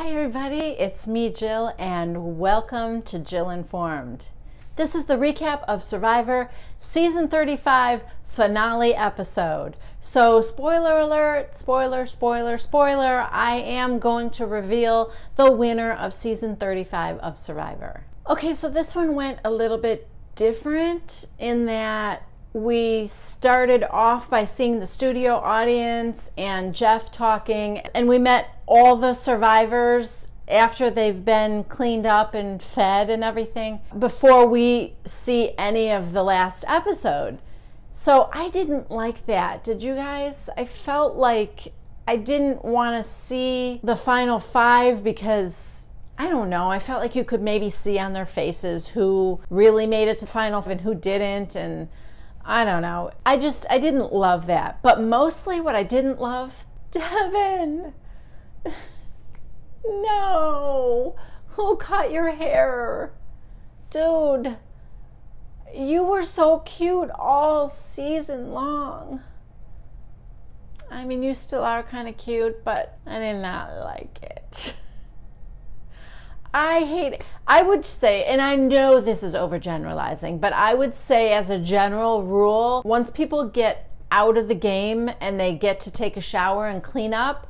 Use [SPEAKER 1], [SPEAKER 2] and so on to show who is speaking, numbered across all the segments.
[SPEAKER 1] Hi everybody, it's me Jill and welcome to Jill Informed. This is the recap of Survivor Season 35 finale episode. So spoiler alert, spoiler, I am going to reveal the winner of Season 35 of Survivor. Okay, so this one went a little bit different in that we started off by seeing the studio audience and Jeff talking, and we met all the survivors after they've been cleaned up and fed and everything before we see any of the last episode. So I didn't like that. Did you guys? I felt like I didn't want to see the final five because I don't know. I felt like you could maybe see on their faces who really made it to final and who didn't, and I don't know. I didn't love that. But mostly what I didn't love, Devin. No. Who cut your hair? Dude, you were so cute all season long. I mean, you still are kind of cute, but I did not like it. I hate it. I would say, and I know this is overgeneralizing, but I would say as a general rule, once people get out of the game and they get to take a shower and clean up,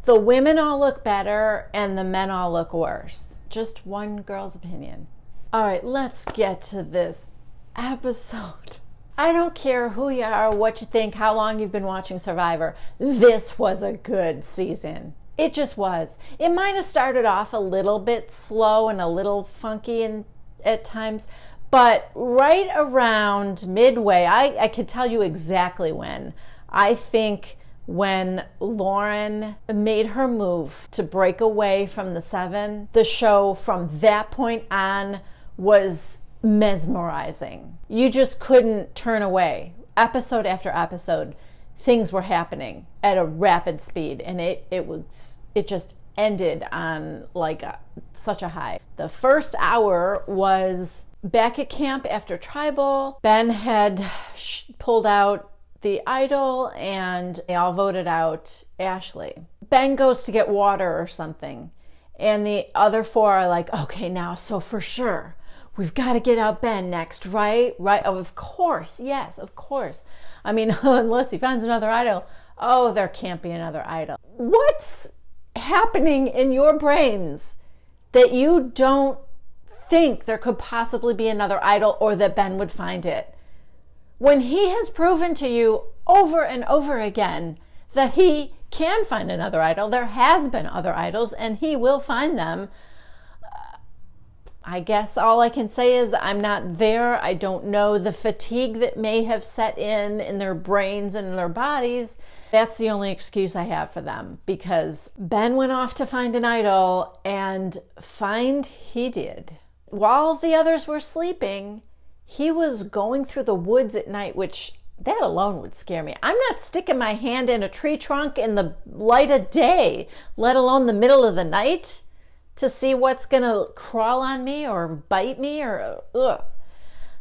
[SPEAKER 1] the women all look better and the men all look worse. Just one girl's opinion. All right, let's get to this episode. I don't care who you are, what you think, how long you've been watching Survivor. This was a good season. It just was. It might have started off a little bit slow and a little funky at times, but right around midway, I could tell you exactly when. I think when Lauren made her move to break away from the seven, the show from that point on was mesmerizing. You just couldn't turn away. Episode after episode, things were happening at a rapid speed, and it just ended on like such a high. The first hour was back at camp after tribal. Ben had pulled out the idol and they all voted out Ashley. Ben goes to get water or something, and the other four are like, okay, now so for sure we've got to get out Ben next, right? Right? Oh, of course. Yes, of course. I mean, unless he finds another idol. Oh, there can't be another idol. What's happening in your brains that you don't think there could possibly be another idol or that Ben would find it? When he has proven to you over and over again that he can find another idol, there has been other idols, and he will find them. I guess all I can say is I'm not there. I don't know the fatigue that may have set in their brains and in their bodies. That's the only excuse I have for them, because Ben went off to find an idol, and find he did. While the others were sleeping, he was going through the woods at night, which that alone would scare me. I'm not sticking my hand in a tree trunk in the light of day, let alone the middle of the night, to see what's gonna crawl on me or bite me or ugh.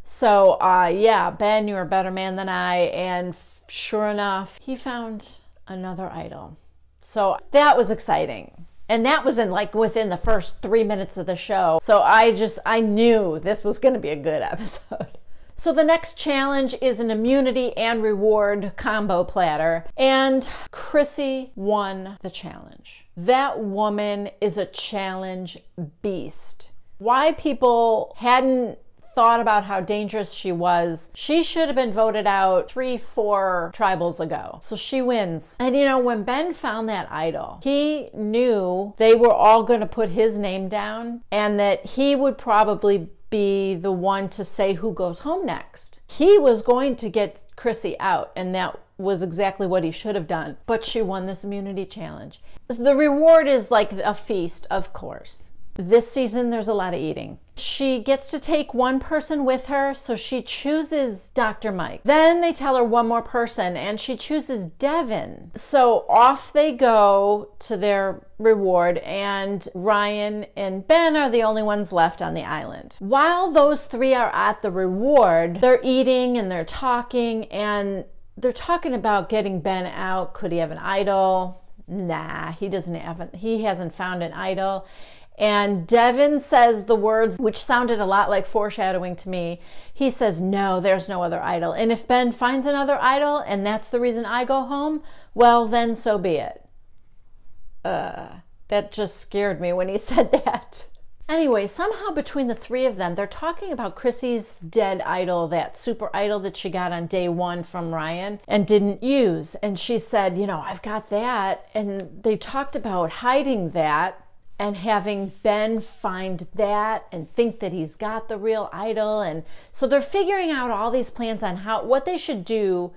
[SPEAKER 1] So yeah, Ben, you're a better man than I, and sure enough, he found another idol. So that was exciting. And that was within the first 3 minutes of the show. So I knew this was gonna be a good episode. So the next challenge is an immunity and reward combo platter, and Chrissy won the challenge. That woman is a challenge beast. Why people hadn't thought about how dangerous she was, she should have been voted out 3-4 tribals ago. So she wins. And you know, when Ben found that idol, he knew they were all going to put his name down and that he would probably be the one to say who goes home next. He was going to get Chrissy out, and that was exactly what he should have done. But she won this immunity challenge. The reward is like a feast, of course. This season, there's a lot of eating. She gets to take one person with her, so she chooses Dr. Mike. Then they tell her one more person, and she chooses Devin. So off they go to their reward, and Ryan and Ben are the only ones left on the island. While those three are at the reward, they're eating and they're talking about getting Ben out. Could he have an idol? nah, he hasn't found an idol. And Devin says the words, which sounded a lot like foreshadowing to me. He says, no, there's no other idol. And if Ben finds another idol and that's the reason I go home, well, then so be it. That just scared me when he said that. Anyway, somehow between the three of them, they're talking about Chrissy's dead idol, that super idol that she got on day 1 from Ryan and didn't use. And she said, I've got that. And they talked about hiding that and having Ben find that and think that he's got the real idol. And so they're figuring out all these plans on what they should do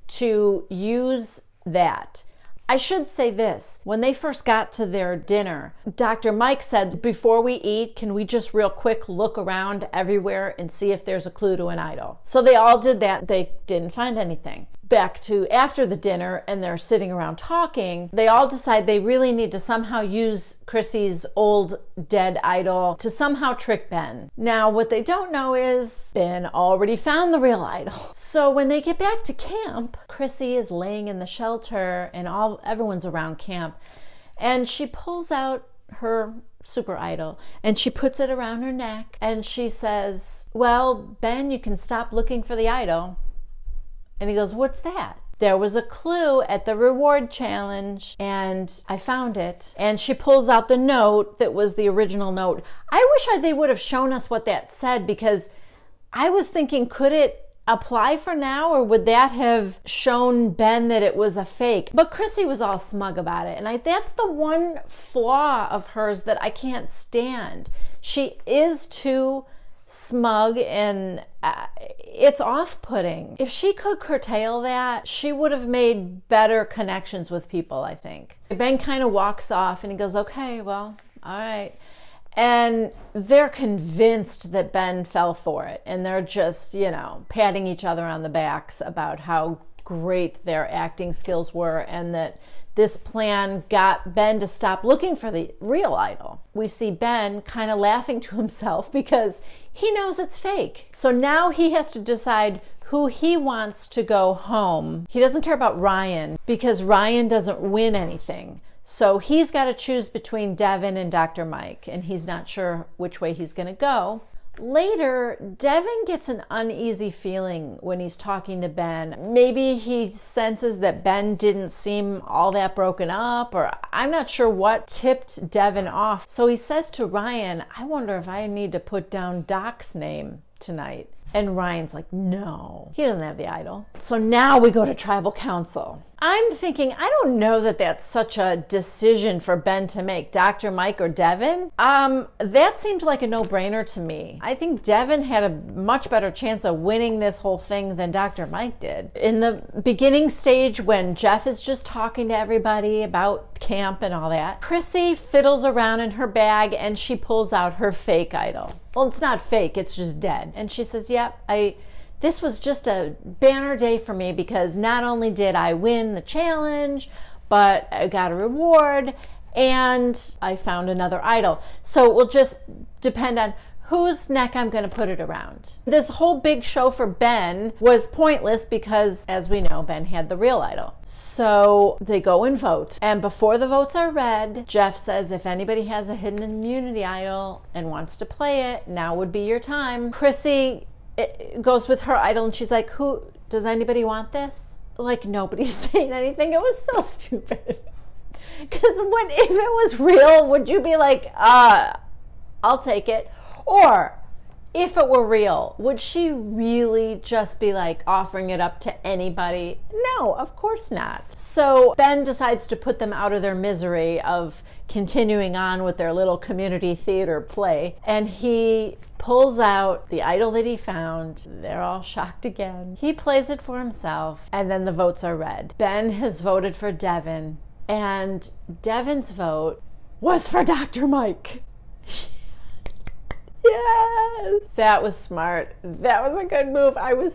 [SPEAKER 1] to use that. I should say this. When they first got to their dinner, Dr. Mike said, before we eat, can we just real quick look around everywhere and see if there's a clue to an idol? So they all did that. They didn't find anything. Back to after the dinner, and they're sitting around talking, they all decide they really need to somehow use Chrissy's old dead idol to somehow trick Ben. Now, what they don't know is Ben already found the real idol. So when they get back to camp, Chrissy is laying in the shelter and everyone's around camp, and she pulls out her super idol and she puts it around her neck and she says, well, Ben, you can stop looking for the idol. And he goes, what's that? There was a clue at the reward challenge and I found it. And she pulls out the note that was the original note. I wish they would have shown us what that said, because I was thinking, could it apply for now, or would that have shown Ben that it was a fake? But Chrissy was all smug about it. And that's the one flaw of hers that I can't stand. She is too smug, and it's off-putting. If she could curtail that, she would have made better connections with people, I think. Ben kind of walks off and he goes, okay, well, all right. And they're convinced that Ben fell for it. And they're just, patting each other on the backs about how great their acting skills were and that this plan got Ben to stop looking for the real idol. We see Ben kind of laughing to himself because he knows it's fake. So now he has to decide who he wants to go home. He doesn't care about Ryan because Ryan doesn't win anything. So he's got to choose between Devin and Dr. Mike, and he's not sure which way he's going to go. Later, Devin gets an uneasy feeling when he's talking to Ben. Maybe he senses that Ben didn't seem all that broken up, or I'm not sure what tipped Devin off. So he says to Ryan, I wonder if I need to put down Doc's name tonight. And Ryan's like, no, he doesn't have the idol. So now we go to tribal council. I'm thinking, I don't know that that's such a decision for Ben to make, Dr. Mike or Devin. That seemed like a no-brainer to me. I think Devin had a much better chance of winning this whole thing than Dr. Mike did. In the beginning stage, when Jeff is just talking to everybody about camp and all that, Chrissy fiddles around in her bag and she pulls out her fake idol. Well, it's not fake, it's just dead. And she says, yep, this was just a banner day for me because not only did I win the challenge, but I got a reward and I found another idol. So it will just depend on whose neck I'm going to put it around. This whole big show for Ben was pointless because, as we know, Ben had the real idol. So they go and vote. And before the votes are read, Jeff says if anybody has a hidden immunity idol and wants to play it, now would be your time. Chrissy goes with her idol and she's like, does anybody want this? Like, nobody's saying anything. It was so stupid. Because what if it was real? Would you be like, I'll take it? Or if it were real, would she really just be like offering it up to anybody? No, of course not. So Ben decides to put them out of their misery of continuing on with their little community theater play. And he pulls out the idol that he found. They're all shocked again. He plays it for himself, and then the votes are read. Ben has voted for Devin, and Devin's vote was for Dr. Mike. Yes! That was smart. That was a good move. I was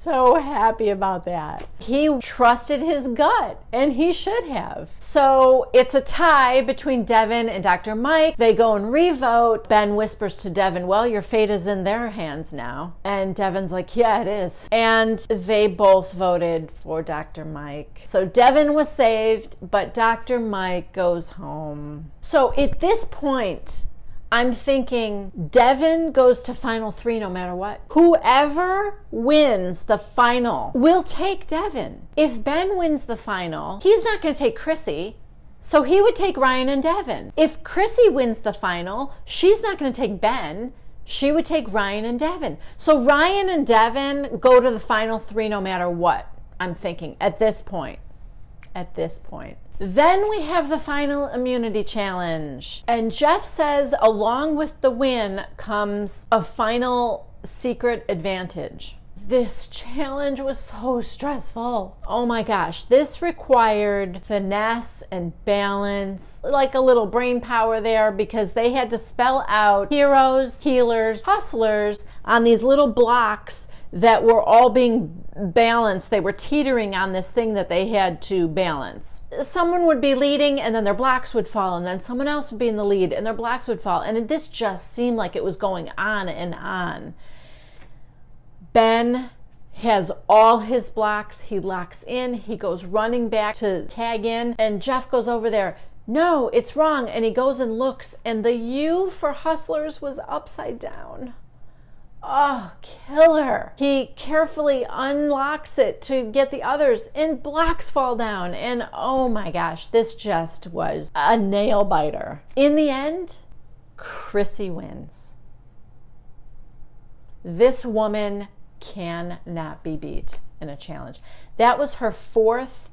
[SPEAKER 1] so happy about that. He trusted his gut, and he should have. So it's a tie between Devin and Dr. Mike. They go and revote. Ben whispers to Devin, well, your fate is in their hands now. And Devin's like, yeah, it is. And they both voted for Dr. Mike. So Devin was saved, but Dr. Mike goes home. So at this point, I'm thinking Devin goes to final 3 no matter what. Whoever wins the final will take Devin. If Ben wins the final, he's not going to take Chrissy, so he would take Ryan and Devin. If Chrissy wins the final, she's not going to take Ben. She would take Ryan and Devin. So Ryan and Devin go to the final 3 no matter what, I'm thinking, at this point. At this point. Then we have the final immunity challenge. And Jeff says along with the win comes a final secret advantage. This challenge was so stressful. Oh my gosh, this required finesse and balance, like a little brain power there, because they had to spell out heroes, healers, hustlers on these little blocks that were all being balanced. They were teetering on this thing that they had to balance. Someone would be leading and then their blocks would fall, and then someone else would be in the lead and their blocks would fall. And this just seemed like it was going on and on. Ben has all his blocks. He locks in. He goes running back to tag in, and Jeff goes over there. No, it's wrong. And he goes and looks, and the U for hustlers was upside down. Oh, killer. He carefully unlocks it to get the others, and blocks fall down. And oh my gosh, this just was a nail biter. In the end, Chrissy wins. This woman cannot be beat in a challenge. That was her 4th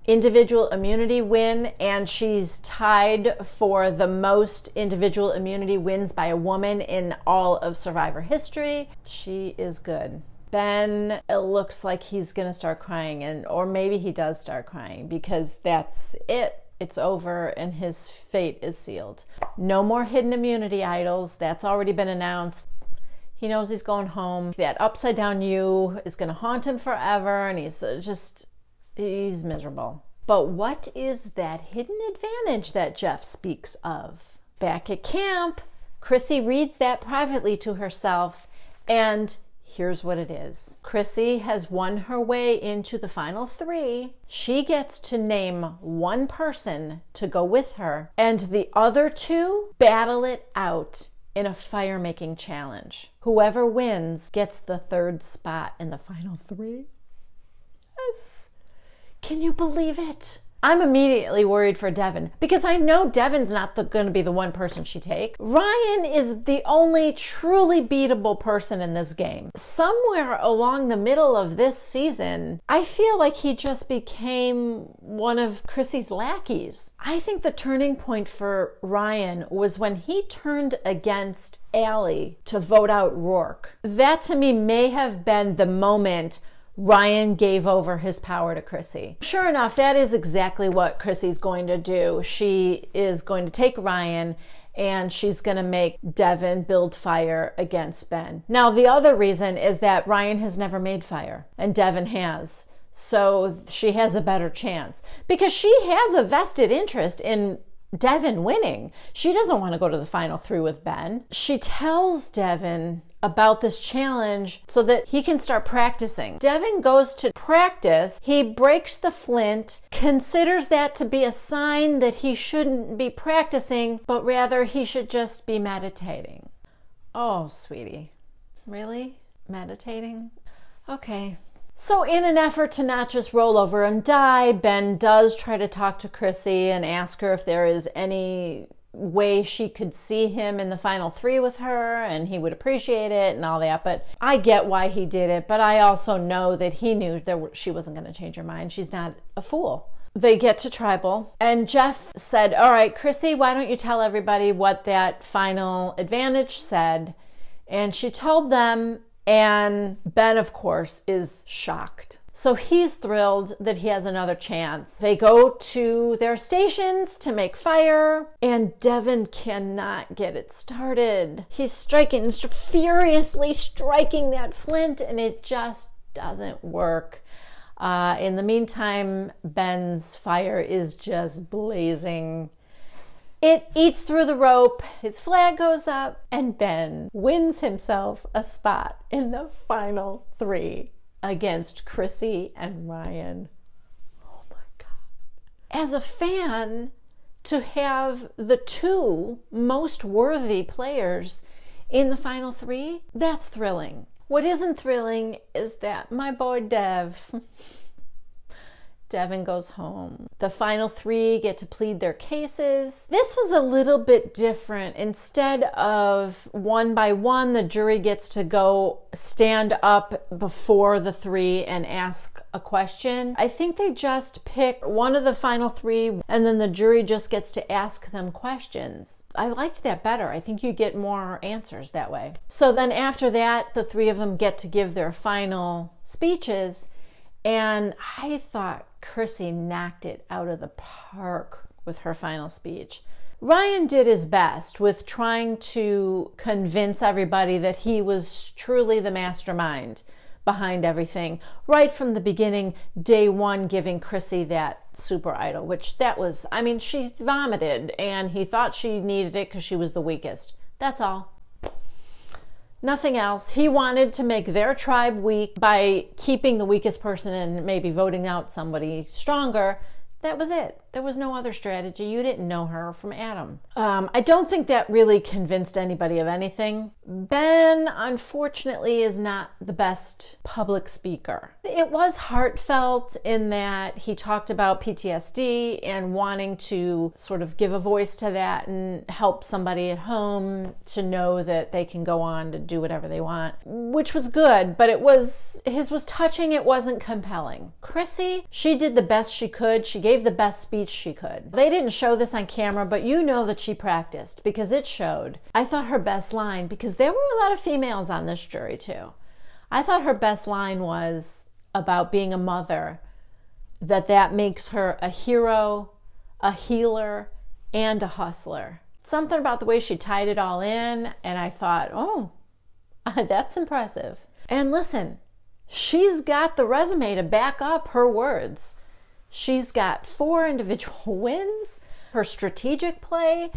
[SPEAKER 1] individual immunity win, and she's tied for the most individual immunity wins by a woman in all of Survivor history. She is good. Ben, it looks like he's gonna start crying, or maybe he does start crying, because that's it. It's over and his fate is sealed. No more hidden immunity idols. That's already been announced. He knows he's going home. That upside down U is gonna haunt him forever, and he's miserable. But what is that hidden advantage that Jeff speaks of? Back at camp, Chrissy reads that privately to herself, and here's what it is. Chrissy has won her way into the final 3. She gets to name one person to go with her, and the other 2 battle it out in a fire-making challenge. Whoever wins gets the 3rd spot in the final 3. Yes. Can you believe it? I'm immediately worried for Devin, because I know Devin's not going to be the one person she takes. Ryan is the only truly beatable person in this game. Somewhere along the middle of this season, I feel like he just became one of Chrissy's lackeys. I think the turning point for Ryan was when he turned against Allie to vote out Rourke. That to me may have been the moment Ryan gave over his power to Chrissy. Sure enough, that is exactly what Chrissy's going to do. She is going to take Ryan and she's going to make Devin build fire against Ben. Now, the other reason is that Ryan has never made fire and Devin has. So she has a better chance because she has a vested interest in Devin winning. She doesn't want to go to the final 3 with Ben. She tells Devin about this challenge so that he can start practicing. Devin goes to practice. He breaks the flint, considers that to be a sign that he shouldn't be practicing, but rather he should just be meditating. Oh, sweetie. Really? Meditating? Okay. So in an effort to not just roll over and die, Ben does try to talk to Chrissy and ask her if there is any way she could see him in the final 3 with her and he would appreciate it and all that. But I get why he did it, but I also know that he knew that she wasn't going to change her mind. She's not a fool. They get to tribal and Jeff said, all right, Chrissy, why don't you tell everybody what that final advantage said? And she told them, and Ben, of course, is shocked. So he's thrilled that he has another chance. They go to their stations to make fire, and Devin cannot get it started. He's furiously striking that flint, and it just doesn't work. In the meantime, Ben's fire is just blazing. It eats through the rope, his flag goes up, and Ben wins himself a spot in the final 3 against Chrissy and Ryan. Oh my God. As a fan, to have the 2 most worthy players in the final 3, that's thrilling. What isn't thrilling is that my boy Devin goes home. The final 3 get to plead their cases. This was a little bit different. Instead of one by one, the jury gets to go stand up before the 3 and ask a question. I think they just pick one of the final 3 and then the jury just gets to ask them questions. I liked that better. I think you get more answers that way. So then after that, the 3 of them get to give their final speeches, and I thought Chrissy knocked it out of the park with her final speech. Ryan did his best with trying to convince everybody that he was truly the mastermind behind everything. Right from the beginning, day 1, giving Chrissy that super idol, which that was, I mean, she vomited and he thought she needed it because she was the weakest. That's all. Nothing else. He wanted to make their tribe weak by keeping the weakest person and maybe voting out somebody stronger. That was it. There was no other strategy. You didn't know her from Adam. I don't think that really convinced anybody of anything. Ben, unfortunately, is not the best public speaker. It was heartfelt in that he talked about PTSD and wanting to sort of give a voice to that and help somebody at home to know that they can go on to do whatever they want, which was good, but his was touching. It wasn't compelling. Chrissy, she did the best she could. She gave the best speech she could. They didn't show this on camera, but you know that she practiced because it showed. I thought her best line, because there were a lot of females on this jury too, I thought her best line was about being a mother, that makes her a hero, a healer, and a hustler. Something about the way she tied it all in, and I thought, oh, that's impressive. And listen, she's got the resume to back up her words. She's got 4 individual wins, her strategic play.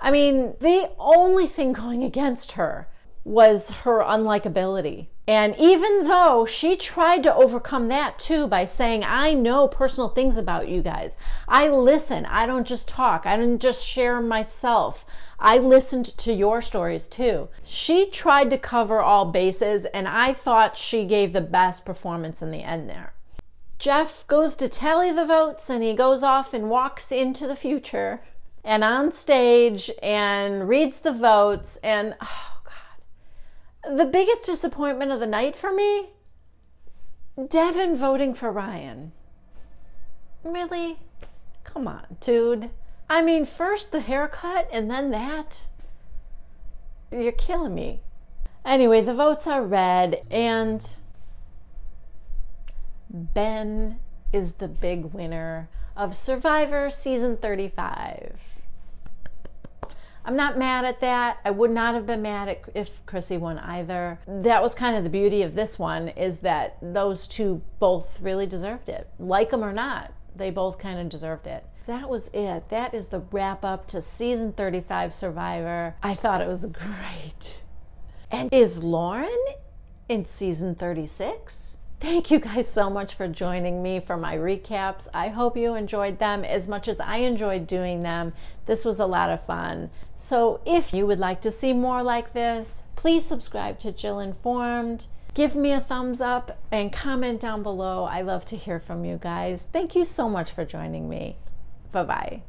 [SPEAKER 1] I mean, the only thing going against her was her unlikability. And even though she tried to overcome that too by saying, I know personal things about you guys. I listen. I don't just talk. I didn't just share myself. I listened to your stories too. She tried to cover all bases, and I thought she gave the best performance in the end there. Jeff goes to tally the votes, and he goes off and walks into the future and on stage and reads the votes. And oh God, the biggest disappointment of the night for me, Devin voting for Ryan. Really? Come on, dude. I mean, first the haircut and then that. You're killing me. Anyway, the votes are read, and Ben is the big winner of Survivor Season 35. I'm not mad at that. I would not have been mad if Chrissy won either. That was kind of the beauty of this one, is that those 2 both really deserved it. Like them or not, they both kind of deserved it. That was it. That is the wrap up to Season 35 Survivor. I thought it was great. And is Lauren in Season 36? Thank you guys so much for joining me for my recaps. I hope you enjoyed them as much as I enjoyed doing them. This was a lot of fun. So if you would like to see more like this, please subscribe to Jill Informed. Give me a thumbs up and comment down below. I love to hear from you guys. Thank you so much for joining me. Bye-bye.